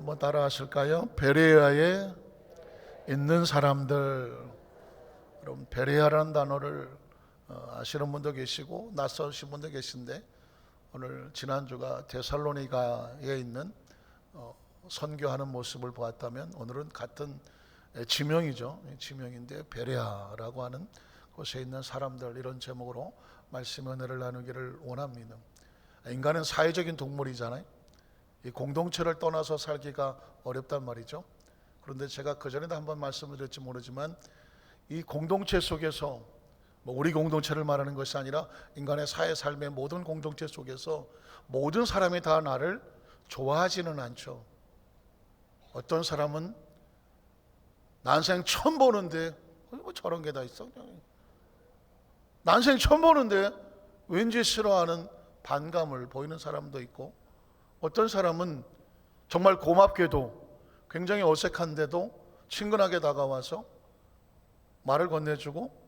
한번 따라 하실까요? 베레아에 있는 사람들. 여러분, 베레아라는 단어를 아시는 분도 계시고 낯서신 분도 계신데, 오늘 지난주가 데살로니가에 있는 선교하는 모습을 보았다면, 오늘은 같은 지명이죠. 지명인데 베레아라고 하는 곳에 있는 사람들, 이런 제목으로 말씀 은혜를 나누기를 원합니다. 인간은 사회적인 동물이잖아요. 이 공동체를 떠나서 살기가 어렵단 말이죠. 그런데 제가 그전에도 한번 말씀을 드렸지 모르지만, 이 공동체 속에서, 우리 공동체를 말하는 것이 아니라 인간의 사회 삶의 모든 공동체 속에서 모든 사람이 다 나를 좋아하지는 않죠. 어떤 사람은 난생 처음 보는데 뭐 저런 게 다 있어? 난생 처음 보는데 왠지 싫어하는 반감을 보이는 사람도 있고, 어떤 사람은 정말 고맙게도 굉장히 어색한데도 친근하게 다가와서 말을 건네주고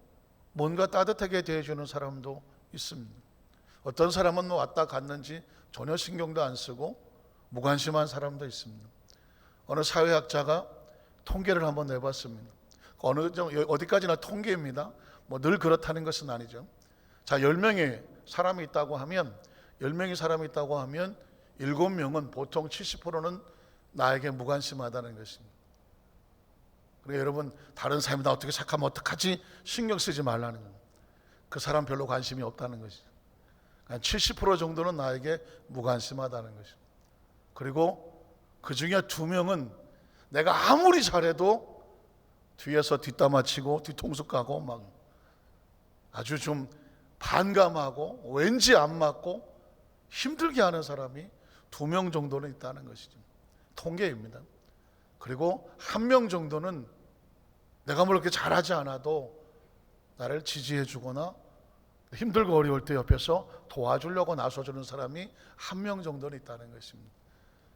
뭔가 따뜻하게 대해주는 사람도 있습니다. 어떤 사람은 왔다 갔는지 전혀 신경도 안 쓰고 무관심한 사람도 있습니다. 어느 사회학자가 통계를 한번 내봤습니다. 어디까지나 통계입니다. 늘 그렇다는 것은 아니죠. 자, 10명의 사람이 있다고 하면 10명의 사람이 있다고 하면 7명은, 보통 70%는 나에게 무관심하다는 것입니다. 그러니까 여러분, 다른 사람이 나 어떻게 생각하면 어떡하지? 신경 쓰지 말라는 겁니다. 그 사람 별로 관심이 없다는 것이죠. 70% 정도는 나에게 무관심하다는 것이죠. 그리고 그 중에 2명은 내가 아무리 잘해도 뒤에서 뒷담화치고 뒤통수 까고 막 아주 좀 반감하고 왠지 안 맞고 힘들게 하는 사람이 2명 정도는 있다는 것이죠. 통계입니다. 그리고 1명 정도는 내가 뭘 그렇게 잘하지 않아도 나를 지지해 주거나 힘들고 어려울 때 옆에서 도와주려고 나서주는 사람이 1명 정도는 있다는 것입니다.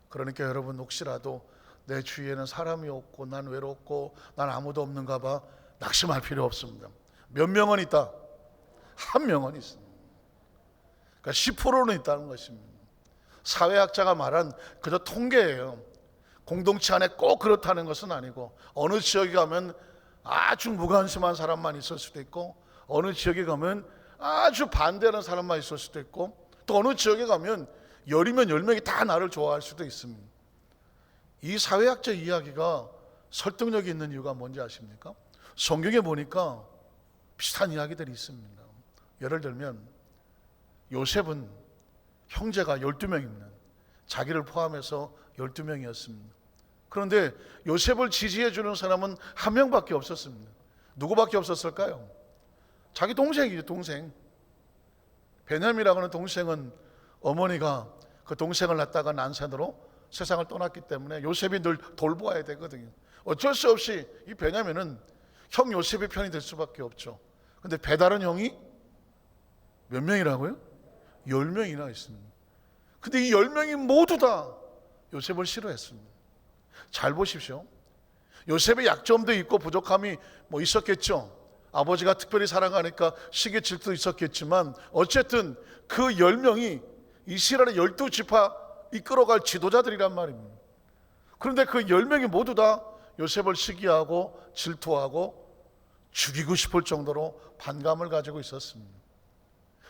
그러니까 여러분, 혹시라도 내 주위에는 사람이 없고 난 외롭고 난 아무도 없는가 봐 낙심할 필요 없습니다. 몇 명은 있다? 1명은 있습니다. 그러니까 10%는 있다는 것입니다. 사회학자가 말한 그저 통계예요. 공동체 안에 꼭 그렇다는 것은 아니고, 어느 지역에 가면 아주 무관심한 사람만 있을 수도 있고, 어느 지역에 가면 아주 반대하는 사람만 있을 수도 있고, 또 어느 지역에 가면 10이면 10명이 다 나를 좋아할 수도 있습니다. 이 사회학적 이야기가 설득력이 있는 이유가 뭔지 아십니까? 성경에 보니까 비슷한 이야기들이 있습니다. 예를 들면 요셉은 형제가 12명입니다. 자기를 포함해서 12명이었습니다. 그런데 요셉을 지지해 주는 사람은 1명밖에 없었습니다. 누구밖에 없었을까요? 자기 동생이죠, 동생. 베냐민이라고 하는 동생은 어머니가 그 동생을 낳다가 난산으로 세상을 떠났기 때문에 요셉이 늘 돌보아야 되거든요. 어쩔 수 없이 이 베냐민은 형 요셉의 편이 될 수밖에 없죠. 근데 배다른 형이 몇 명이라고요? 10명이나 있습니다. 근데 이 10명이 모두 다 요셉을 싫어했습니다. 잘 보십시오. 요셉의 약점도 있고 부족함이 있었겠죠. 아버지가 특별히 사랑하니까 시기 질투도 있었겠지만, 어쨌든 그 10명이 이스라엘의 12지파 이끌어갈 지도자들이란 말입니다. 그런데 그 10명이 모두 다 요셉을 시기하고 질투하고 죽이고 싶을 정도로 반감을 가지고 있었습니다.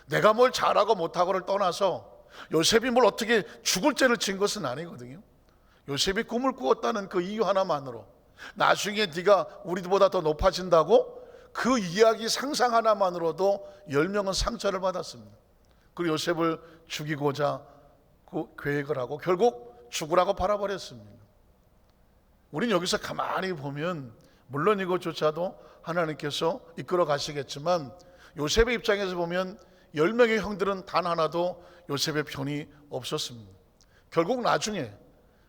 내가 뭘 잘하고 못하고를 떠나서 요셉이 뭘 어떻게 죽을 죄를 진 것은 아니거든요. 요셉이 꿈을 꾸었다는 그 이유 하나만으로, 나중에 네가 우리보다 더 높아진다고, 그 이야기 상상 하나만으로도 10명은 상처를 받았습니다. 그리고 요셉을 죽이고자 계획을 하고 결국 죽으라고 팔아버렸습니다. 우린 여기서 가만히 보면 물론 이것조차도 하나님께서 이끌어 가시겠지만, 요셉의 입장에서 보면 10명의 형들은 단 하나도 요셉의 편이 없었습니다. 결국 나중에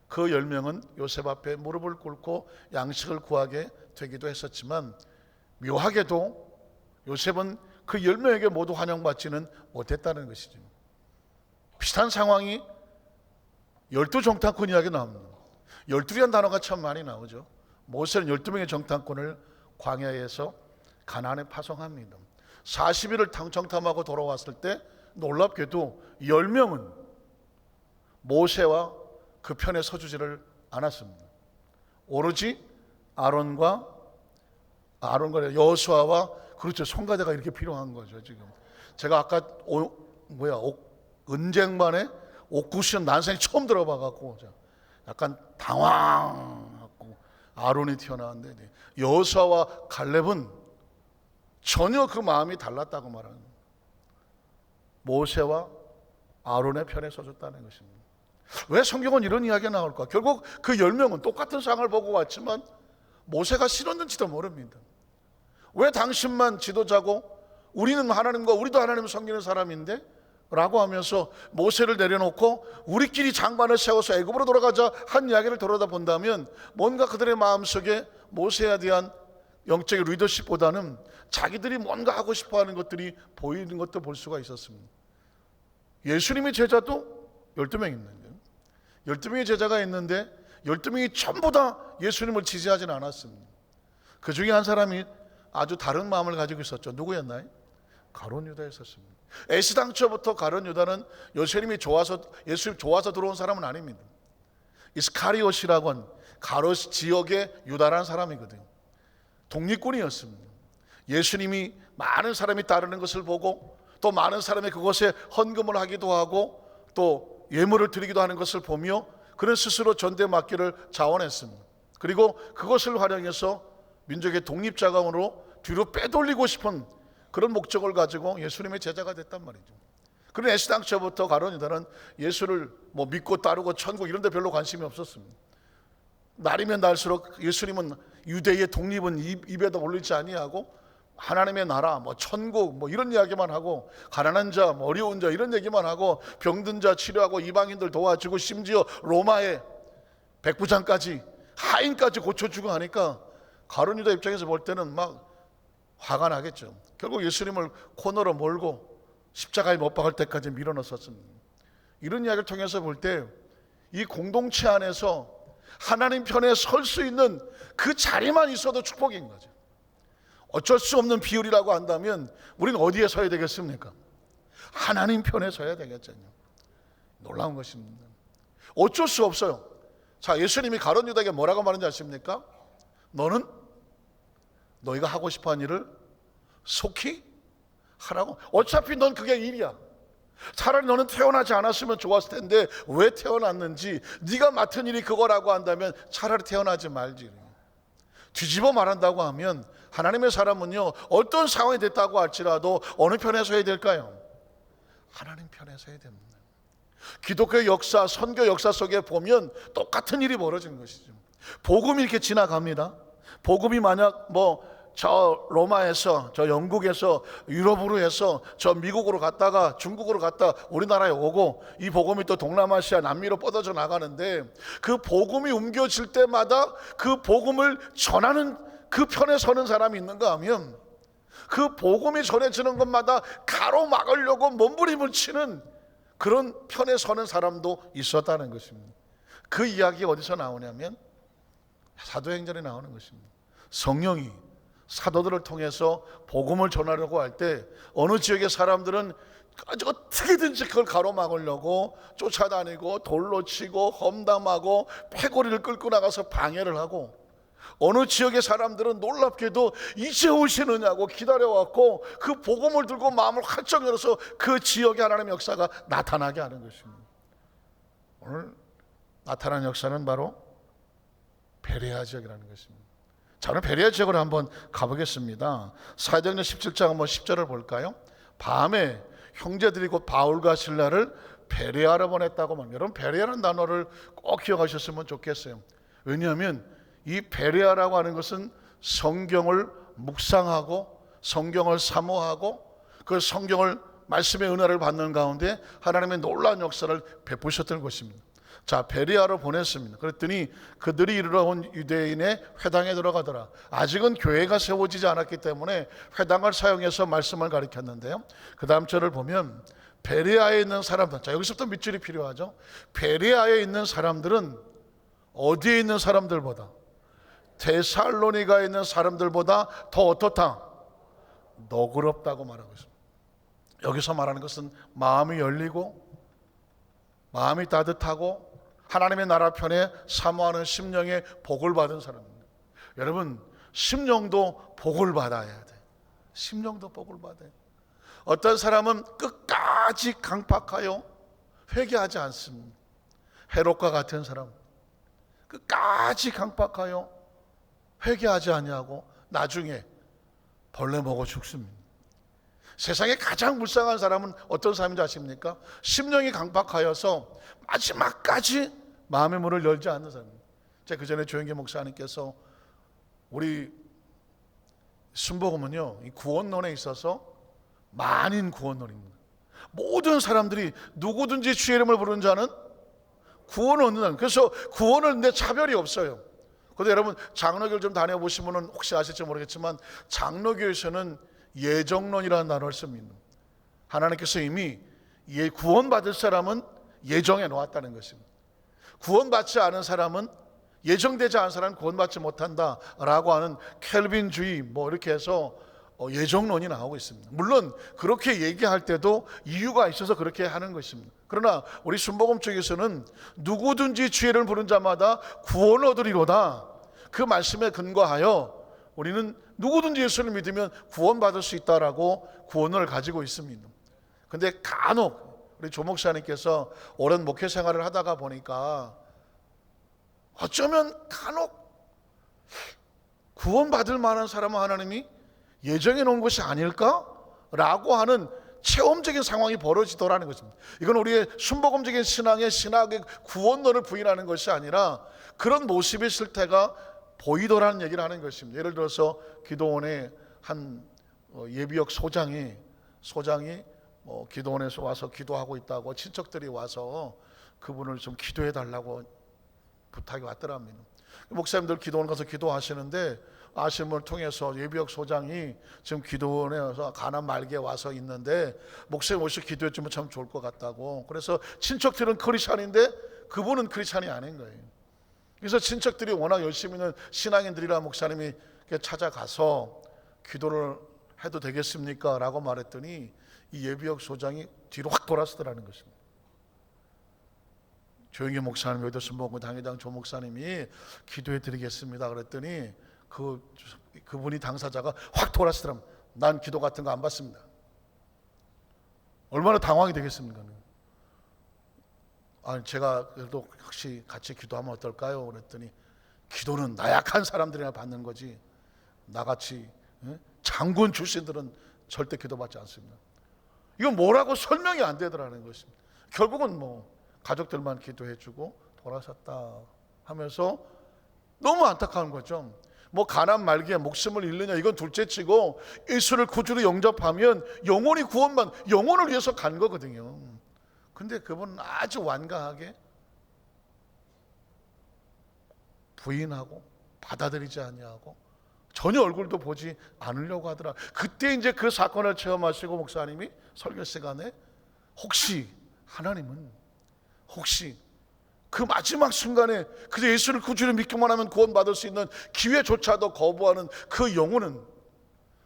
그 10명은 요셉 앞에 무릎을 꿇고 양식을 구하게 되기도 했었지만, 묘하게도 요셉은 그 10명에게 모두 환영받지는 못했다는 것이죠. 비슷한 상황이 12정탐꾼 이야기 나옵니다. 12이라는 단어가 참 많이 나오죠. 모세는 12명의 정탐꾼을 광야에서 가나안에 파송합니다. 40일을 정탐하고 돌아왔을 때 놀랍게도 10명은 모세와 그 편에 서주지를 않았습니다. 오로지 아론과 여호수아와, 그렇죠, 송가대가 이렇게 필요한 거죠. 지금 제가 아까 은쟁반에 옥구시온 난생이 처음 들어봐 갖고 약간 당황하고 아론이 튀어나왔는데, 여호수아와 갈렙은 전혀 그 마음이 달랐다고 말하는 거예요. 모세와 아론의 편에 서줬다는 것입니다. 왜 성경은 이런 이야기가 나올까? 결국 그 10명은 똑같은 상을 보고 왔지만 모세가 싫었는지도 모릅니다. 왜 당신만 지도자고 우리는 하나님과, 우리도 하나님을 섬기는 사람인데? 라고 하면서 모세를 내려놓고 우리끼리 장관을 세워서 애굽으로 돌아가자 한 이야기를 돌아다 본다면, 뭔가 그들의 마음속에 모세에 대한 영적인 리더십보다는 자기들이 뭔가 하고 싶어하는 것들이 보이는 것도 볼 수가 있었습니다. 예수님의 제자도 12명 있는데, 12명의 제자가 있는데 12명이 전부 다 예수님을 지지하지는 않았습니다. 그 중에 한 사람이 아주 다른 마음을 가지고 있었죠. 누구였나요? 가룟 유다였었습니다. 애시당초부터 가룟 유다는 예수님이 좋아서 들어온 사람은 아닙니다. 이스카리옷이라고 한 가롯 지역의 유다라는 사람이거든요. 독립군이었습니다. 예수님이 많은 사람이 따르는 것을 보고, 또 많은 사람이 그것에 헌금을 하기도 하고 또 예물을 드리기도 하는 것을 보며, 그는 스스로 전대 맡기를 자원했습니다. 그리고 그것을 활용해서 민족의 독립자금으로 뒤로 빼돌리고 싶은 그런 목적을 가지고 예수님의 제자가 됐단 말이죠. 그런 애시당초부터 가룟 유다는 예수를 믿고 따르고 천국 이런 데 별로 관심이 없었습니다. 날이면 날수록 예수님은 유대의 독립은 입에도 올리지 아니하고 하나님의 나라, 천국 이런 이야기만 하고, 가난한 자, 어려운 자 이런 얘기만 하고, 병든 자 치료하고 이방인들 도와주고, 심지어 로마의 백부장까지, 하인까지 고쳐주고 하니까 가룟 유다 입장에서 볼 때는 막 화가 나겠죠. 결국 예수님을 코너로 몰고 십자가에 못 박을 때까지 밀어넣었습니다. 이런 이야기를 통해서 볼 때 이 공동체 안에서 하나님 편에 설 수 있는 그 자리만 있어도 축복인 거죠. 어쩔 수 없는 비율이라고 한다면 우리는 어디에 서야 되겠습니까? 하나님 편에 서야 되겠잖아요. 놀라운 것입니다. 어쩔 수 없어요. 자, 예수님이 가룟 유다에게 뭐라고 말하는지 아십니까? 너는 너희가 하고 싶어하는 일을 속히 하라고. 어차피 넌 그게 일이야. 차라리 너는 태어나지 않았으면 좋았을 텐데 왜 태어났는지, 네가 맡은 일이 그거라고 한다면 차라리 태어나지 말지. 뒤집어 말한다고 하면 하나님의 사람은요, 어떤 상황이 됐다고 할지라도 어느 편에 서야 될까요? 하나님 편에 서야 됩니다. 기독교의 역사, 선교 역사 속에 보면 똑같은 일이 벌어지는 것이죠. 복음이 이렇게 지나갑니다. 복음이 만약 저 로마에서, 저 영국에서, 유럽으로 해서 저 미국으로 갔다가 중국으로 갔다 우리나라에 오고, 이 복음이 또 동남아시아, 남미로 뻗어져 나가는데, 그 복음이 옮겨질 때마다 그 복음을 전하는 그 편에 서는 사람이 있는가 하면, 그 복음이 전해지는 것마다 가로막으려고 몸부림을 치는 그런 편에 서는 사람도 있었다는 것입니다. 그 이야기가 어디서 나오냐면 사도행전에 나오는 것입니다. 성령이 사도들을 통해서 복음을 전하려고 할 때 어느 지역의 사람들은 아주 어떻게든지 그걸 가로막으려고 쫓아다니고 돌로 치고 험담하고 패고리를 끌고 나가서 방해를 하고, 어느 지역의 사람들은 놀랍게도 이제 오시느냐고 기다려왔고 그 복음을 들고 마음을 활짝 열어서 그 지역의 하나님의 역사가 나타나게 하는 것입니다. 오늘 나타난 역사는 바로 베레아 지역이라는 것입니다. 자, 오늘 베레아 지역으로 한번 가보겠습니다. 사도행전 17장 한번 10절을 볼까요? 밤에 형제들이 곧 바울과 실라를 베레아로 보냈다고 합니다. 여러분, 베레아라는 단어를 꼭 기억하셨으면 좋겠어요. 왜냐하면 이 베레아라고 하는 것은 성경을 묵상하고 성경을 사모하고 그 성경을 말씀의 은혜를 받는 가운데 하나님의 놀라운 역사를 베푸셨던 것입니다. 자, 베레아로 보냈습니다. 그랬더니 그들이 이르러 온 유대인의 회당에 들어가더라. 아직은 교회가 세워지지 않았기 때문에 회당을 사용해서 말씀을 가르쳤는데요, 그 다음 절을 보면 베레아에 있는 사람들, 자, 여기서부터 밑줄이 필요하죠. 베레아에 있는 사람들은 어디에 있는 사람들보다, 데살로니가에 있는 사람들보다 더 어떻다? 너그럽다고 말하고 있습니다. 여기서 말하는 것은 마음이 열리고 마음이 따뜻하고 하나님의 나라 편에 사모하는 심령의 복을 받은 사람입니다. 여러분, 심령도 복을 받아야 돼. 심령도 복을 받아요. 어떤 사람은 끝까지 강팍하여 회개하지 않습니다. 헤롯과 같은 사람, 끝까지 강팍하여 회개하지 아니하고 나중에 벌레 먹어 죽습니다. 세상에 가장 불쌍한 사람은 어떤 사람인지 아십니까? 심령이 강팍하여서 마지막까지 마음의 문을 열지 않는 사람입니다. 제가 그 전에 조영기 목사님께서 우리 순복음은요, 이 구원론에 있어서 만인 구원론입니다. 모든 사람들이 누구든지 주의 이름을 부르는 자는 구원을 얻는 사람. 그래서 구원을 얻는데 차별이 없어요. 그런데 여러분, 장로교를 좀 다녀보시면 혹시 아실지 모르겠지만 장로교에서는 예정론이라는 단어를 씁니다. 하나님께서 이미 구원받을 사람은 예정해 놓았다는 것입니다. 구원받지 않은 사람은, 예정되지 않은 사람은 구원받지 못한다라고 하는 켈빈주의 이렇게 해서 예정론이 나오고 있습니다. 물론 그렇게 얘기할 때도 이유가 있어서 그렇게 하는 것입니다. 그러나 우리 순복음 쪽에서는 누구든지 주의 이름을 부른 자마다 구원을 얻으리로다, 그 말씀에 근거하여 우리는 누구든지 예수를 믿으면 구원받을 수 있다라고 구원을 가지고 있습니다. 근데 간혹 우리 조 목사님께서 오랜 목회 생활을 하다가 보니까 어쩌면 간혹 구원받을 만한 사람은 하나님이 예정해 놓은 것이 아닐까라고 하는 체험적인 상황이 벌어지더라는 것입니다. 이건 우리의 순복음적인 신앙의 구원론을 부인하는 것이 아니라 그런 모습의 실태가 보이더라는 얘기를 하는 것입니다. 예를 들어서 기도원에 한 예비역 소장이 기도원에서 와서 기도하고 있다고 친척들이 와서 그분을 좀 기도해 달라고 부탁이 왔더랍니다. 목사님들 기도원 가서 기도하시는데 아시는 분을 통해서 예비역 소장이 지금 기도원에 와서 가난 말기에 와서 있는데 목사님 오셔서 기도해 주면 참 좋을 것 같다고. 그래서 친척들은 크리스찬인데 그분은 크리스찬이 아닌 거예요. 그래서 친척들이 워낙 열심히 있는 신앙인들이라 목사님이 찾아가서 기도를 해도 되겠습니까? 라고 말했더니 이 예비역 소장이 뒤로 확 돌아서더라는 것입니다. 조영기 목사님, 여의도 순복음 당회장 조 목사님이 기도해 드리겠습니다 그랬더니 그분이 당사자가 확 돌아서더랍니다. 난 기도 같은 거 안 받습니다. 얼마나 당황이 되겠습니까? 제가 그래도 혹시 같이 기도하면 어떨까요? 그랬더니 기도는 나약한 사람들이나 받는 거지 나같이 장군 출신들은 절대 기도받지 않습니다. 이건 뭐라고 설명이 안 되더라는 것입니다. 결국은 가족들만 기도해주고 돌아섰다 하면서 너무 안타까운 거죠. 가난 말기에 목숨을 잃느냐 이건 둘째치고 예수를 구주로 영접하면 영원히 영혼을 위해서 간 거거든요. 근데 그분은 아주 완강하게 부인하고 받아들이지 아니하고 전혀 얼굴도 보지 않으려고 하더라. 그때 이제 그 사건을 체험하시고 목사님이 설교 시간에 혹시 하나님은 그 마지막 순간에 그저 예수를 구주로 믿기만 하면 구원받을 수 있는 기회조차도 거부하는 그 영혼은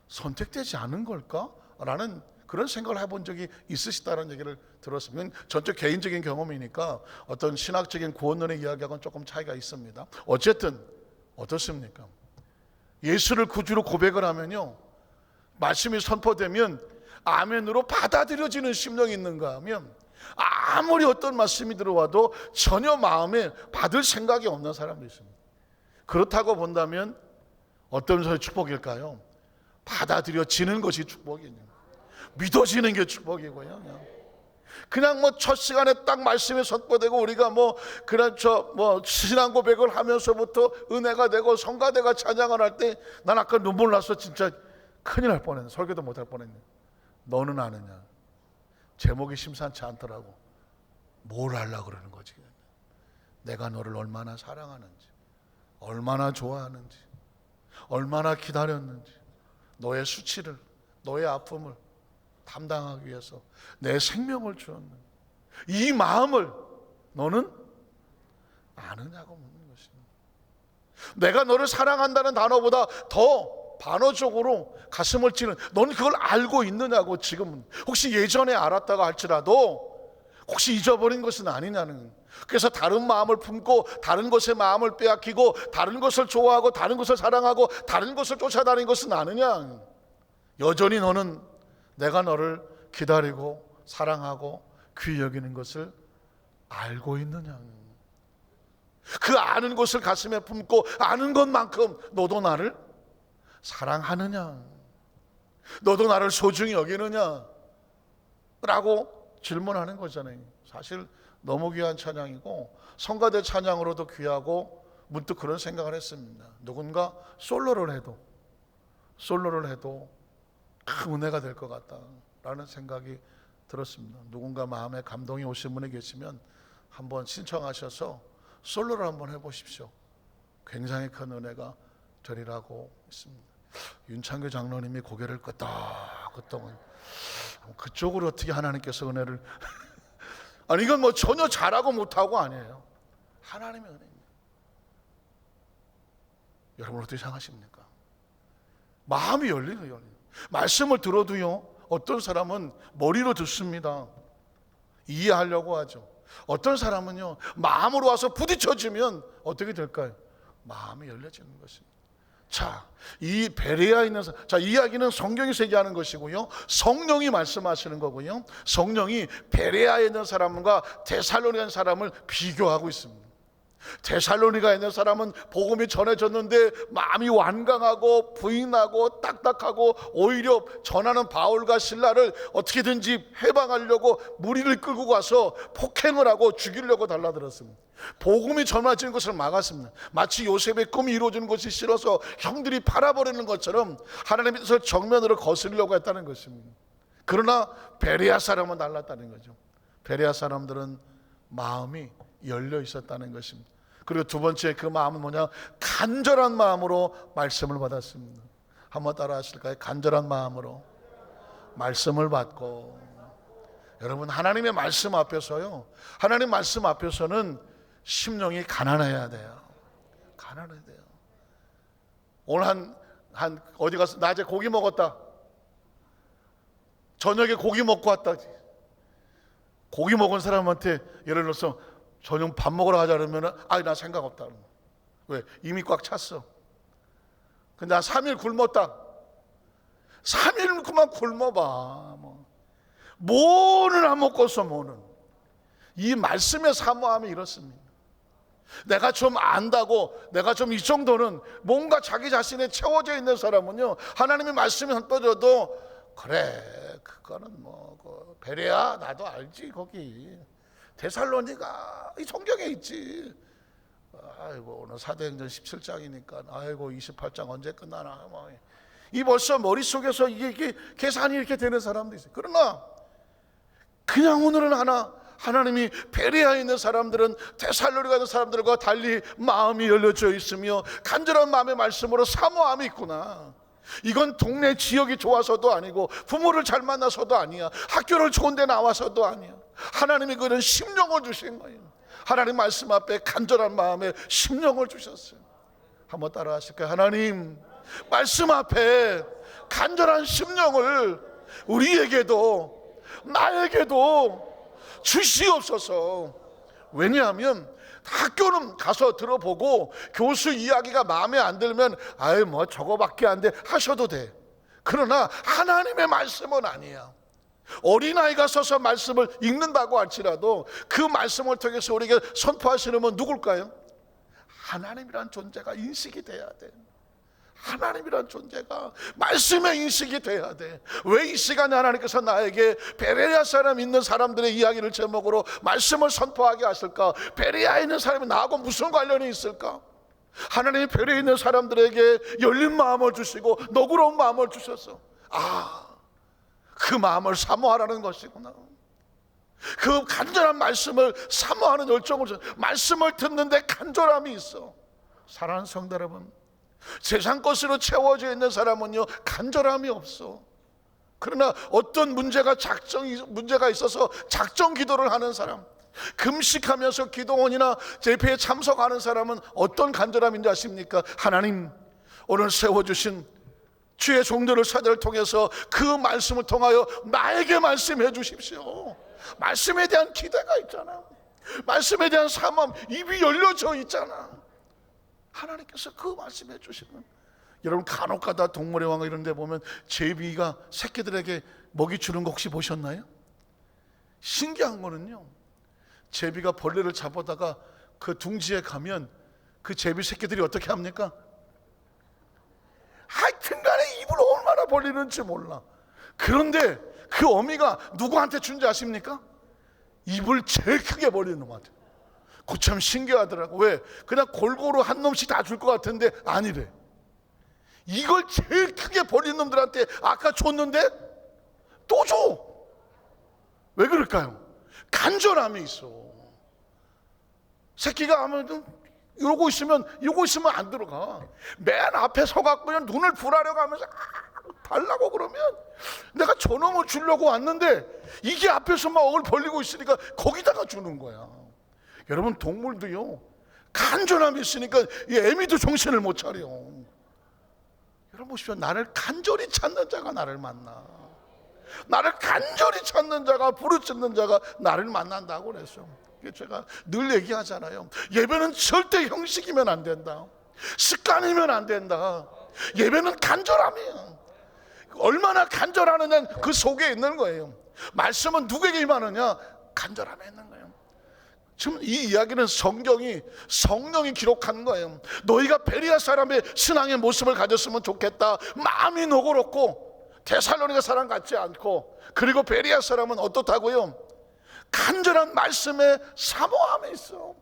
선택되지 않은 걸까? 라는 그런 생각을 해본 적이 있으시다는 얘기를 들었으면 전적 개인적인 경험이니까 어떤 신학적인 구원론의 이야기하고는 조금 차이가 있습니다. 어쨌든 어떻습니까? 예수를 구주로 고백을 하면요, 말씀이 선포되면 아멘으로 받아들여지는 심령이 있는가 하면 아무리 어떤 말씀이 들어와도 전혀 마음에 받을 생각이 없는 사람도 있습니다. 그렇다고 본다면 어떤 것이 축복일까요? 받아들여지는 것이 축복이에요. 믿어지는 게 축복이고요. 그냥 첫 시간에 딱 말씀이 선포되고 우리가 신앙 고백을 하면서부터 은혜가 되고 성가대가 찬양을 할 때 난 아까 눈물 나서 진짜 큰일 날 뻔했네. 설교도 못할 뻔했네. 너는 아느냐? 제목이 심상치 않더라고. 뭘 하려고 그러는 거지? 내가 너를 얼마나 사랑하는지, 얼마나 좋아하는지, 얼마나 기다렸는지, 너의 수치를, 너의 아픔을 담당하기 위해서 내 생명을 주었는지, 이 마음을 너는 아느냐고 묻는 것입니다. 내가 너를 사랑한다는 단어보다 더 반어적으로 가슴을 찌는, 너는 그걸 알고 있느냐고. 지금은 혹시 예전에 알았다가 할지라도 혹시 잊어버린 것은 아니냐는, 그래서 다른 마음을 품고 다른 것에 마음을 빼앗기고 다른 것을 좋아하고 다른 것을 사랑하고 다른 것을 쫓아다니는 것은 아느냐? 여전히 너는 내가 너를 기다리고 사랑하고 귀히 여기는 것을 알고 있느냐? 그 아는 것을 가슴에 품고 아는 것만큼 너도 나를 사랑하느냐? 너도 나를 소중히 여기느냐? 라고 질문하는 거잖아요. 사실 너무 귀한 찬양이고 성가대 찬양으로도 귀하고 문득 그런 생각을 했습니다. 누군가 솔로를 해도 큰 은혜가 될 것 같다라는 생각이 들었습니다. 누군가 마음에 감동이 오신 분이 계시면 한번 신청하셔서 솔로를 한번 해보십시오. 굉장히 큰 은혜가 되리라고 했습니다. 윤창규 장로님이 고개를 끄덕끄덕, 그쪽으로 어떻게 하나님께서 은혜를 아니 이건 뭐 전혀 잘하고 못하고 아니에요. 하나님의 은혜입니다. 여러분 어떻게 생각하십니까? 마음이 열리는 말씀을 들어도요, 어떤 사람은 머리로 듣습니다. 이해하려고 하죠. 어떤 사람은요, 마음으로 와서 부딪혀지면 어떻게 될까요? 마음이 열려지는 것입니다. 자, 이 베레아에 있는 자, 이야기는 성경에서 얘기하는 것이고요, 성령이 말씀하시는 거고요, 성령이 베레아에 있는 사람과 데살로니가에 있는 사람을 비교하고 있습니다. 데살로니가에 있는 사람은 복음이 전해졌는데 마음이 완강하고 부인하고 딱딱하고 오히려 전하는 바울과 실라를 어떻게든지 해방하려고 무리를 끌고 가서 폭행을 하고 죽이려고 달라들었습니다. 복음이 전해지는 것을 막았습니다. 마치 요셉의 꿈이 이루어지는 것이 싫어서 형들이 팔아버리는 것처럼 하나님의 뜻을 정면으로 거스르려고 했다는 것입니다. 그러나 베레아 사람은 달랐다는 거죠. 베레아 사람들은 마음이 열려 있었다는 것입니다. 그리고 두 번째 그 마음은 뭐냐? 간절한 마음으로 말씀을 받았습니다. 한번 따라 하실까요? 간절한 마음으로 말씀을 받고. 여러분, 하나님의 말씀 앞에서요, 하나님 말씀 앞에서는 심령이 가난해야 돼요. 가난해야 돼요. 오늘 어디 가서 낮에 고기 먹었다, 저녁에 고기 먹고 왔다. 고기 먹은 사람한테 예를 들어서 저녁 밥 먹으러 가자 그러면 나 생각 없다. 왜? 이미 꽉 찼어. 근데 한 3일 굶었다. 3일 그만 굶어봐. 뭐는 안 먹고서 뭐는. 이 말씀의 사모함이 이렇습니다. 내가 좀 안다고, 내가 좀 이 정도는 뭔가 자기 자신에 채워져 있는 사람은요, 하나님의 말씀이 흩어져도 그래, 그거는 베레아 나도 알지, 거기 데살로니가 이 성경에 있지. 아이고, 오늘 사도행전 17장이니까 아이고 28장 언제 끝나나. 이 벌써 머릿속에서 이게 계산이 이렇게 되는 사람도 있어요. 그러나 그냥 오늘은 하나님이 베레아에 있는 사람들은 데살로니가에 있는 사람들과 달리 마음이 열려져 있으며 간절한 마음의 말씀으로 사모함이 있구나. 이건 동네 지역이 좋아서도 아니고 부모를 잘 만나서도 아니야, 학교를 좋은 데 나와서도 아니야. 하나님이 그런 심령을 주신 거예요. 하나님 말씀 앞에 간절한 마음에 심령을 주셨어요. 한번 따라 하실까요? 하나님 말씀 앞에 간절한 심령을 우리에게도 나에게도 주시옵소서. 왜냐하면 학교는 가서 들어보고 교수 이야기가 마음에 안 들면 저거밖에 안 돼 하셔도 돼. 그러나 하나님의 말씀은 아니야. 어린아이가 서서 말씀을 읽는다고 할지라도 그 말씀을 통해서 우리에게 선포하시는 분 누굴까요? 하나님이란 존재가 인식이 돼야 돼. 하나님이란 존재가 말씀의 인식이 돼야 돼. 왜 이 시간에 하나님께서 나에게 베레아 사람 있는 사람들의 이야기를 제목으로 말씀을 선포하게 하실까? 베레아에 있는 사람이 나하고 무슨 관련이 있을까? 하나님이 베레아에 있는 사람들에게 열린 마음을 주시고 너그러운 마음을 주셔서 그 마음을 사모하라는 것이구나. 그 간절한 말씀을 사모하는 열정을 주셔서 말씀을 듣는데 간절함이 있어. 사랑하는 성도 여러분, 세상 것으로 채워져 있는 사람은요, 간절함이 없어. 그러나 어떤 문제가 있어서 작정 기도를 하는 사람, 금식하면서 기도원이나 집회에 참석하는 사람은 어떤 간절함인지 아십니까? 하나님, 오늘 세워주신 주의 종들을 사도를 통해서 그 말씀을 통하여 나에게 말씀해 주십시오. 말씀에 대한 기대가 있잖아요. 말씀에 대한 사모함, 입이 열려져 있잖아. 하나님께서 그 말씀해 주시면, 여러분 간혹가다 동물의 왕 이런 데 보면 제비가 새끼들에게 먹이 주는 거 혹시 보셨나요? 신기한 거는요, 제비가 벌레를 잡아다가 그 둥지에 가면 그 제비 새끼들이 어떻게 합니까? 하여튼간에 입을 얼마나 벌리는지 몰라. 그런데 그 어미가 누구한테 준지 아십니까? 입을 제일 크게 벌리는 것 같아요. 그거 참 신기하더라고. 왜? 그냥 골고루 한 놈씩 다 줄 것 같은데 아니래. 이걸 제일 크게 벌린 놈들한테 아까 줬는데 또 줘. 왜 그럴까요? 간절함이 있어. 새끼가 아무래도 이러고 있으면 안 들어가. 맨 앞에 서갖고 그냥 눈을 불하려고 하면서 달라고 그러면, 내가 저놈을 주려고 왔는데 이게 앞에서 막 억을 벌리고 있으니까 거기다가 주는 거야. 여러분 동물도요, 간절함이 있으니까 이 애미도 정신을 못 차려. 여러분 보십시오. 나를 간절히 찾는 자가 나를 만나. 나를 간절히 찾는 자가, 부르짖는 자가 나를 만난다고 그랬어요. 제가 늘 얘기하잖아요. 예배는 절대 형식이면 안 된다. 습관이면 안 된다. 예배는 간절함이에요. 얼마나 간절하느냐 그 속에 있는 거예요. 말씀은 누구에게 임하느냐? 간절함에 있는 거예요. 지금 이 이야기는 성령이 기록한 거예요. 너희가 베레아 사람의 신앙의 모습을 가졌으면 좋겠다. 마음이 노고롭고 데살로니가 사람 같지 않고, 그리고 베레아 사람은 어떻다고요? 간절한 말씀에 사모함에 있어.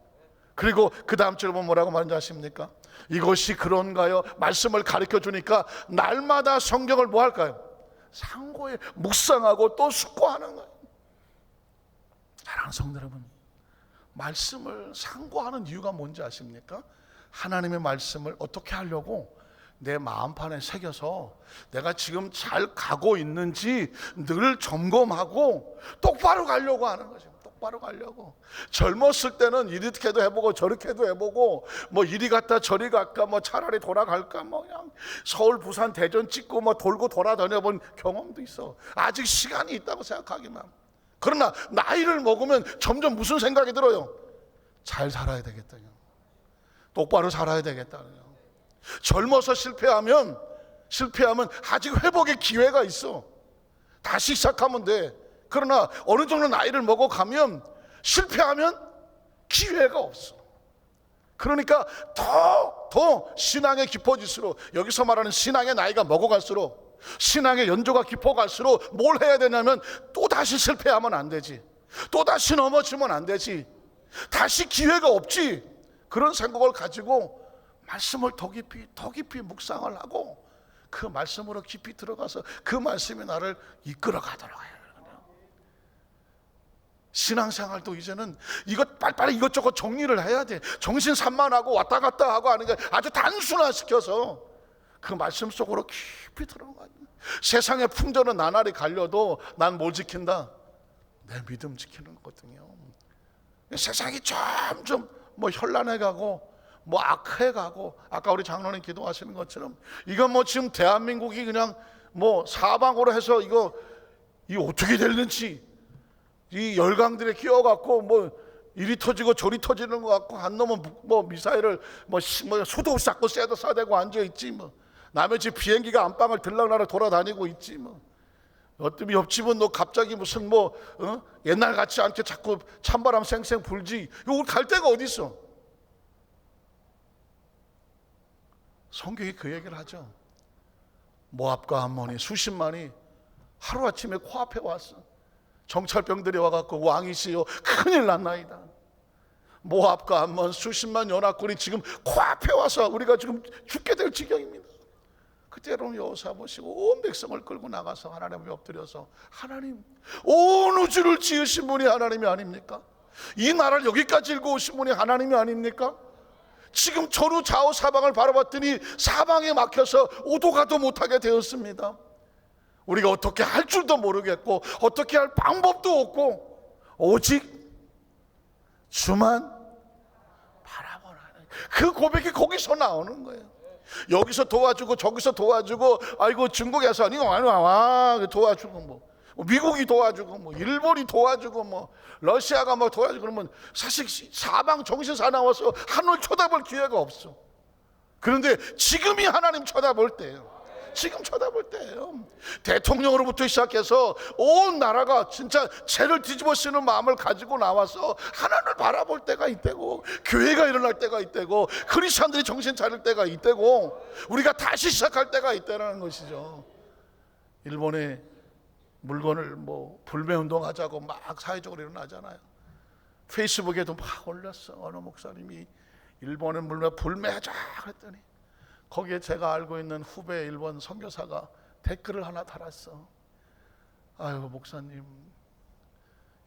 그리고 그 다음 줄 보면 뭐라고 말하는지 아십니까? 이것이 그런가요? 말씀을 가르쳐 주니까 날마다 성경을 뭐 할까요? 상고해 묵상하고 또 숙고하는 거예요. 사랑하는 성도 여러분, 말씀을 상고하는 이유가 뭔지 아십니까? 하나님의 말씀을 어떻게 하려고 내 마음판에 새겨서 내가 지금 잘 가고 있는지 늘 점검하고 똑바로 가려고 하는 거죠. 똑바로 가려고. 젊었을 때는 이렇게도 해보고 저렇게도 해보고, 뭐 이리 갔다 저리 갈까, 뭐 차라리 돌아갈까, 뭐 그냥 서울 부산 대전 찍고 뭐 돌고 돌아다녀 본 경험도 있어. 아직 시간이 있다고 생각하기만. 그러나 나이를 먹으면 점점 무슨 생각이 들어요? 잘 살아야 되겠다, 똑바로 살아야 되겠다. 젊어서 실패하면 아직 회복의 기회가 있어. 다시 시작하면 돼. 그러나 어느 정도 나이를 먹어가면 실패하면 기회가 없어. 그러니까 더 신앙에 깊어질수록, 여기서 말하는 신앙의 나이가 먹어갈수록, 신앙의 연조가 깊어갈수록 뭘 해야 되냐면 또다시 실패하면 안 되지, 또다시 넘어지면 안 되지, 다시 기회가 없지. 그런 생각을 가지고 말씀을 더 깊이 묵상을 하고 그 말씀으로 깊이 들어가서 그 말씀이 나를 이끌어 가도록 해요. 신앙생활도 이제는 빨리빨리 이것저것 정리를 해야 돼. 정신 산만하고 왔다 갔다 하고 하는 게 아주 단순화시켜서 그 말씀 속으로 깊이 들어가요. 세상의 풍전은 나날이 갈려도 난 뭘 지킨다? 내 믿음 지키는 거거든요. 세상이 점점 뭐 현란해가고 뭐 악해가고, 아까 우리 장로님 기도하시는 것처럼 이건 뭐 지금 대한민국이 그냥 뭐 사방으로 해서 이거 어떻게 될는지, 이 열강들에 끼어갖고 뭐 이리 터지고 저리 터지는 것 같고, 한 놈은 뭐 미사일을 뭐 수도 없이 자꾸 쏴대고 앉아있지, 뭐 남의 집 비행기가 안방을 들락날락 돌아다니고 있지, 뭐 어떤 옆집은 너 갑자기 무슨 옛날 같지 않게 자꾸 찬바람 쌩쌩 불지. 이거 갈 데가 어디 있어? 성경이 그 얘기를 하죠. 모압과 암몬이 수십만이 하루아침에 코앞에 왔어. 정찰병들이 와갖고 왕이시여 큰일 났나이다. 모압과 암몬 수십만 연합군이 지금 코앞에 와서 우리가 지금 죽게 될 지경입니다. 그때 여러분 여호수아 보시고 온 백성을 끌고 나가서 하나님 앞에 엎드려서, 하나님, 온 우주를 지으신 분이 하나님이 아닙니까? 이 나라를 여기까지 일고 오신 분이 하나님이 아닙니까? 지금 전후 좌우 사방을 바라봤더니 사방에 막혀서 오도 가도 못하게 되었습니다. 우리가 어떻게 할 줄도 모르겠고 어떻게 할 방법도 없고 오직 주만 바라보라는 그 고백이 거기서 나오는 거예요. 여기서 도와주고 저기서 도와주고, 아이고 중국에서 이거 와 도와주고 미국이 도와주고 뭐 일본이 도와주고 뭐 러시아가 뭐 도와주고 그러면 사실 사방 정신 사나워서 하늘 쳐다볼 기회가 없어. 그런데 지금이 하나님 쳐다볼 때예요. 지금 쳐다볼 때예요. 대통령으로부터 시작해서 온 나라가 진짜 죄를 뒤집어 쓰는 마음을 가지고 나와서 하나님을 바라볼 때가 있대고, 교회가 일어날 때가 있대고, 크리스찬들이 정신 차릴 때가 있대고, 우리가 다시 시작할 때가 있다는 것이죠. 일본의 물건을 뭐 불매운동 하자고 막 사회적으로 일어나잖아요. 페이스북에도 막 올렸어. 어느 목사님이 일본의 물건 불매하자 그랬더니 거기에 제가 알고 있는 후배 일본 선교사가 댓글을 하나 달았어. 아유 목사님,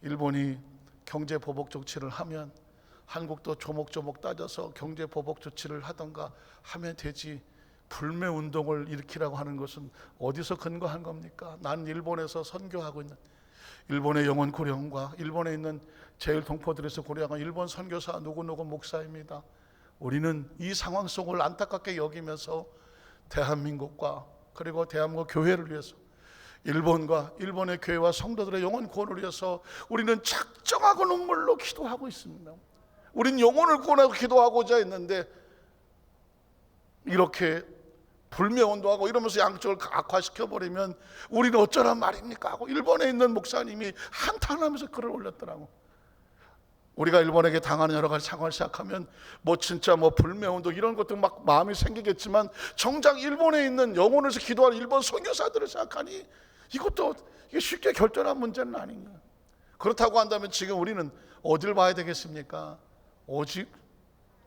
일본이 경제 보복 조치를 하면 한국도 조목조목 따져서 경제 보복 조치를 하던가 하면 되지, 불매 운동을 일으키라고 하는 것은 어디서 근거한 겁니까? 난 일본에서 선교하고 있는 일본의 영원 고령과 일본에 있는 제일 동포들에서 고령한 일본 선교사 누구누구 목사입니다. 우리는 이 상황 속을 안타깝게 여기면서 대한민국과 그리고 대한민국 교회를 위해서 일본과 일본의 교회와 성도들의 영혼 구원을 위해서 우리는 작정하고 눈물로 기도하고 있습니다. 우린 영혼을 구원하고 기도하고자 했는데 이렇게 불매운동하고 이러면서 양쪽을 악화시켜버리면 우리는 어쩌란 말입니까 하고 일본에 있는 목사님이 한탄하면서 글을 올렸더라고. 우리가 일본에게 당하는 여러 가지 상황을 시작하면 뭐 진짜 뭐 불매운동 이런 것도 막 마음이 생기겠지만 정작 일본에 있는 영혼에서 기도하는 일본 선교사들을 생각하니 이것도 이게 쉽게 결정한 문제는 아닌가. 그렇다고 한다면 지금 우리는 어딜 봐야 되겠습니까? 오직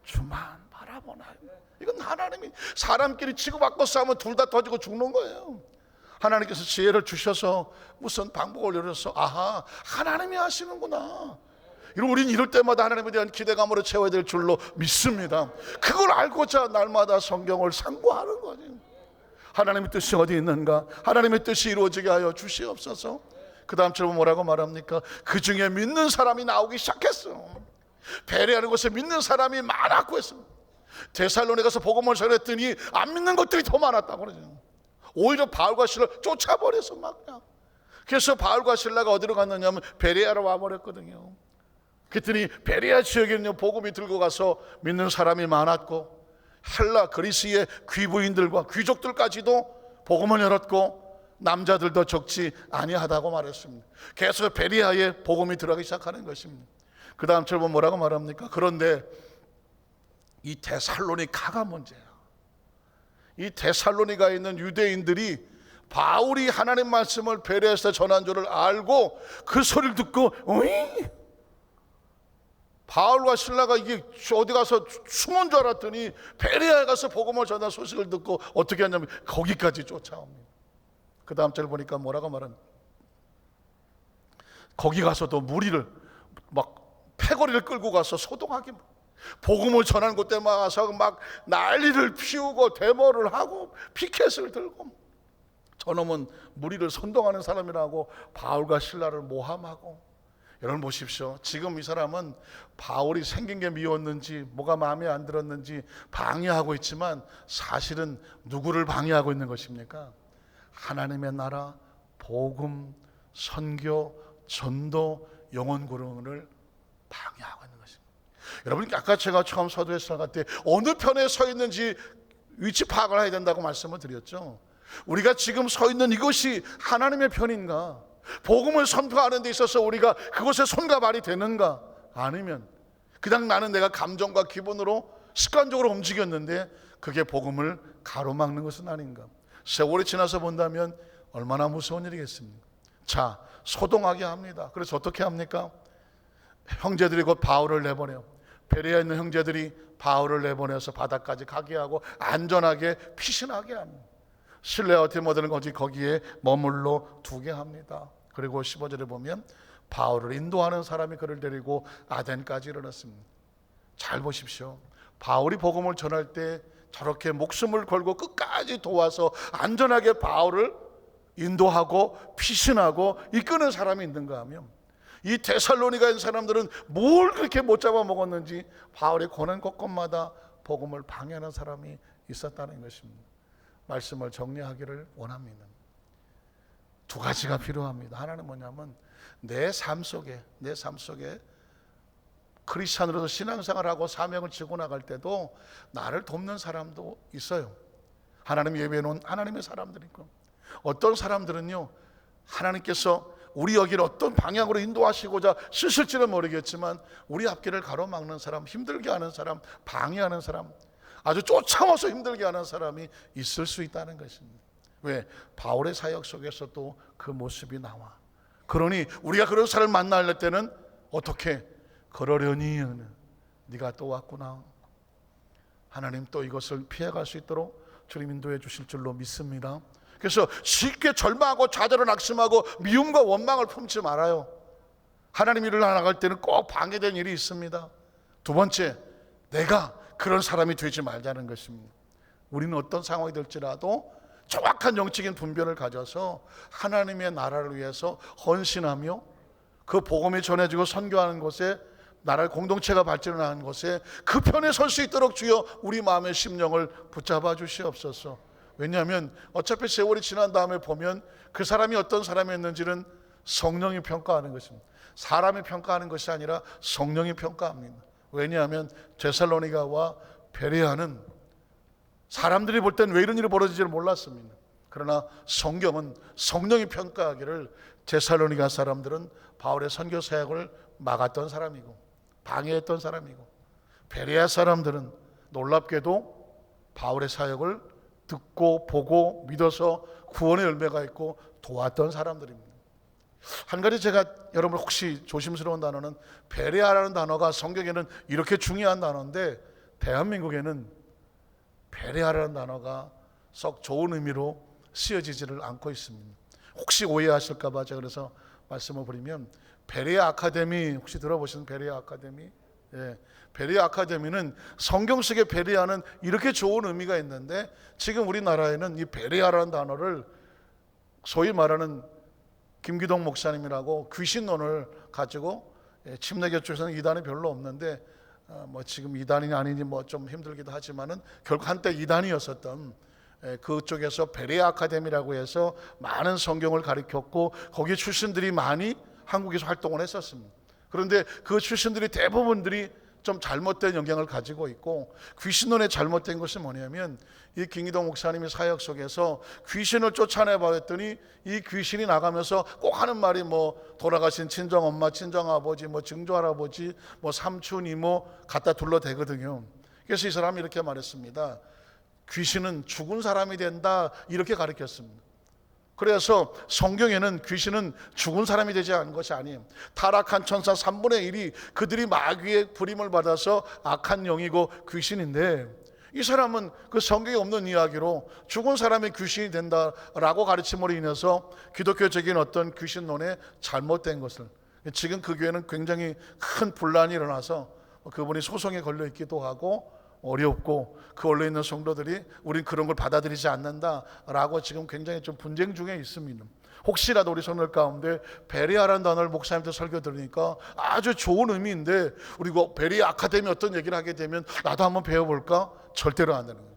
주만 바라보나요? 이건 하나님이, 사람끼리 치고받고 싸우면 둘 다 터지고 죽는 거예요. 하나님께서 지혜를 주셔서 무슨 방법을 열어서 아하 하나님이 하시는구나, 이런 우리는 이럴 때마다 하나님에 대한 기대감으로 채워야 될 줄로 믿습니다. 그걸 알고자 날마다 성경을 상고하는 거지. 하나님의 뜻이 어디 있는가? 하나님의 뜻이 이루어지게 하여 주시옵소서. 그 다음 절은 뭐라고 말합니까? 그 중에 믿는 사람이 나오기 시작했어. 베레아는 곳에 믿는 사람이 많았고 했습니다. 데살로니가 가서 복음을 전했더니 안 믿는 것들이 더 많았다고 그러죠. 오히려 바울과 실라 쫓아버려서 막 그냥. 그래서 바울과 실라가 어디로 갔느냐면 베레아로 와버렸거든요. 그랬더니 베레아 지역에 있는 복음이 들고 가서 믿는 사람이 많았고 헬라 그리스의 귀부인들과 귀족들까지도 복음을 열었고 남자들도 적지 아니하다고 말했습니다. 계속 베레아에 복음이 들어가기 시작하는 것입니다. 그 다음 절 보면 뭐라고 말합니까? 그런데 이 데살로니가가 문제야. 이 데살로니가에 있는 유대인들이 바울이 하나님 말씀을 베레아에서 전한 줄을 알고 그 소리를 듣고 어이? 바울과 실라가 이게 어디 가서 숨은 줄 알았더니 베레아에 가서 복음을 전한 소식을 듣고 어떻게 하냐면 거기까지 쫓아옵니다. 그 다음 절 보니까 뭐라고 말하는, 거기 가서도 무리를 막 패거리를 끌고 가서 소동하게, 복음을 전하는 곳에 가서 막 난리를 피우고 데모를 하고 피켓을 들고, 저놈은 무리를 선동하는 사람이라고 바울과 실라를 모함하고. 여러분 보십시오. 지금 이 사람은 바울이 생긴 게 미웠는지 뭐가 마음에 안 들었는지 방해하고 있지만 사실은 누구를 방해하고 있는 것입니까? 하나님의 나라, 복음, 선교, 전도, 영혼 구원을 방해하고 있는 것입니다. 여러분 아까 제가 처음 서두에 시작할 때 어느 편에 서 있는지 위치 파악을 해야 된다고 말씀을 드렸죠. 우리가 지금 서 있는 이것이 하나님의 편인가? 복음을 선포하는 데 있어서 우리가 그것에 손과 발이 되는가? 아니면 그냥 나는 내가 감정과 기분으로 습관적으로 움직였는데 그게 복음을 가로막는 것은 아닌가? 세월이 지나서 본다면 얼마나 무서운 일이겠습니까? 자, 소동하게 합니다. 그래서 어떻게 합니까? 형제들이 곧 바울을 내보내요. 베레아에 있는 형제들이 바울을 내보내서 바다까지 가게 하고 안전하게 피신하게 합니다. 실레와 디모데는 거기에 머물러 두게 합니다. 그리고 15절에 보면 바울을 인도하는 사람이 그를 데리고 아덴까지 이르렀습니다. 잘 보십시오. 바울이 복음을 전할 때 저렇게 목숨을 걸고 끝까지 도와서 안전하게 바울을 인도하고 피신하고 이끄는 사람이 있는가 하면 이 데살로니가에 있는 사람들은 뭘 그렇게 못 잡아먹었는지 바울의 고난 곳곳마다 복음을 방해하는 사람이 있었다는 것입니다. 말씀을 정리하기를 원합니다. 두 가지가 필요합니다. 하나는 뭐냐면 내 삶 속에 크리스찬으로서 신앙생활하고 사명을 지고 나갈 때도 나를 돕는 사람도 있어요. 하나님 예배해 놓은 하나님의 사람들이 있고, 어떤 사람들은요, 하나님께서 우리 여기를 어떤 방향으로 인도하시고자 쓰실지는 모르겠지만 우리 앞길을 가로막는 사람, 힘들게 하는 사람, 방해하는 사람, 아주 쫓아와서 힘들게 하는 사람이 있을 수 있다는 것입니다. 왜? 바울의 사역 속에서도 그 모습이 나와. 그러니 우리가 그런 사람을 만날 때는 어떻게? 그러려니 네가 또 왔구나. 하나님 또 이것을 피해갈 수 있도록 주님 인도해 주실 줄로 믿습니다. 그래서 쉽게 절망하고 좌절을 낙심하고 미움과 원망을 품지 말아요. 하나님 일을 나갈 때는 꼭 방해된 일이 있습니다. 두 번째, 내가 그런 사람이 되지 말자는 것입니다. 우리는 어떤 상황이 될지라도 정확한 영적인 분별을 가져서 하나님의 나라를 위해서 헌신하며 그 복음이 전해지고 선교하는 곳에, 나라의 공동체가 발전하는 곳에 그 편에 설 수 있도록 주여 우리 마음의 심령을 붙잡아 주시옵소서. 왜냐하면 어차피 세월이 지난 다음에 보면 그 사람이 어떤 사람이었는지는 성령이 평가하는 것입니다. 사람이 평가하는 것이 아니라 성령이 평가합니다. 왜냐하면 데살로니가와 베레아는 사람들이 볼 땐 왜 이런 일이 벌어지지를 몰랐습니다. 그러나 성경은 성령이 평가하기를 데살로니가 사람들은 바울의 선교 사역을 막았던 사람이고 방해했던 사람이고, 베레아 사람들은 놀랍게도 바울의 사역을 듣고 보고 믿어서 구원의 열매가 있고 도왔던 사람들입니다. 한 가지 제가 여러분 혹시 조심스러운 단어는, 베레아라는 단어가 성경에는 이렇게 중요한 단어인데 대한민국에는 베레아라는 단어가 썩 좋은 의미로 쓰여지지를 않고 있습니다. 혹시 오해하실까 봐 제가 그래서 말씀을 드리면, 베레아 아카데미 혹시 들어보신 베레아 아카데미? 예, 베레아 아카데미는 성경 속의 베레아는 이렇게 좋은 의미가 있는데, 지금 우리나라에는 이 베레아라는 단어를 소위 말하는 김기동 목사님이라고 귀신론을 가지고, 침례교 쪽에서는 이단이 별로 없는데 뭐 지금 이단이 아니니 뭐 좀 힘들기도 하지만은 결국 한때 이단이었었던 그쪽에서 베레아 아카데미라고 해서 많은 성경을 가르쳤고, 거기 출신들이 많이 한국에서 활동을 했었습니다. 그런데 그 출신들이 대부분들이 좀 잘못된 영향을 가지고 있고, 귀신론의 잘못된 것이 뭐냐면, 이 김기동 목사님의 사역 속에서 귀신을 쫓아내 봤더니 이 귀신이 나가면서 꼭 하는 말이 뭐 돌아가신 친정엄마, 친정아버지, 뭐 증조할아버지, 뭐 삼촌, 이모 갖다 둘러대거든요. 그래서 이 사람이 이렇게 말했습니다. 귀신은 죽은 사람이 된다, 이렇게 가르쳤습니다. 그래서 성경에는 귀신은 죽은 사람이 되지 않은 것이 아니에요. 타락한 천사 3분의 1이 그들이 마귀의 부림을 받아서 악한 영이고 귀신인데, 이 사람은 그 성경에 없는 이야기로 죽은 사람이 귀신이 된다라고 가르침으로 인해서 기독교적인 어떤 귀신론에 잘못된 것을, 지금 그 교회는 굉장히 큰 분란이 일어나서 그분이 소송에 걸려 있기도 하고 어렵고, 그 원래 있는 성도들이 우린 그런 걸 받아들이지 않는다라고 지금 굉장히 좀 분쟁 중에 있습니다. 혹시라도 우리 성도들 가운데 베레아라는 단어를 목사님한테 설교 들으니까 아주 좋은 의미인데, 우리 베레아 아카데미 어떤 얘기를 하게 되면 나도 한번 배워볼까? 절대로 안 되는 거죠.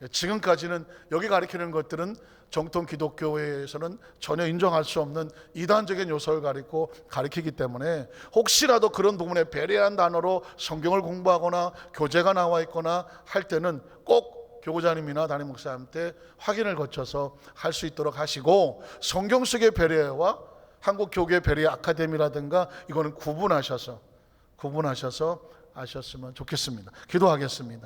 지금까지는 여기 가르치는 것들은 정통 기독교회에서는 전혀 인정할 수 없는 이단적인 요소를 가르치기 때문에, 혹시라도 그런 부분에 베레아라는 단어로 성경을 공부하거나 교재가 나와 있거나 할 때는 꼭 교구자님이나 담임 목사님한테 확인을 거쳐서 할 수 있도록 하시고, 성경 속의 베레아와 한국 교계 베레아 아카데미라든가 이거는 구분하셔서 하셨으면 좋겠습니다. 기도하겠습니다.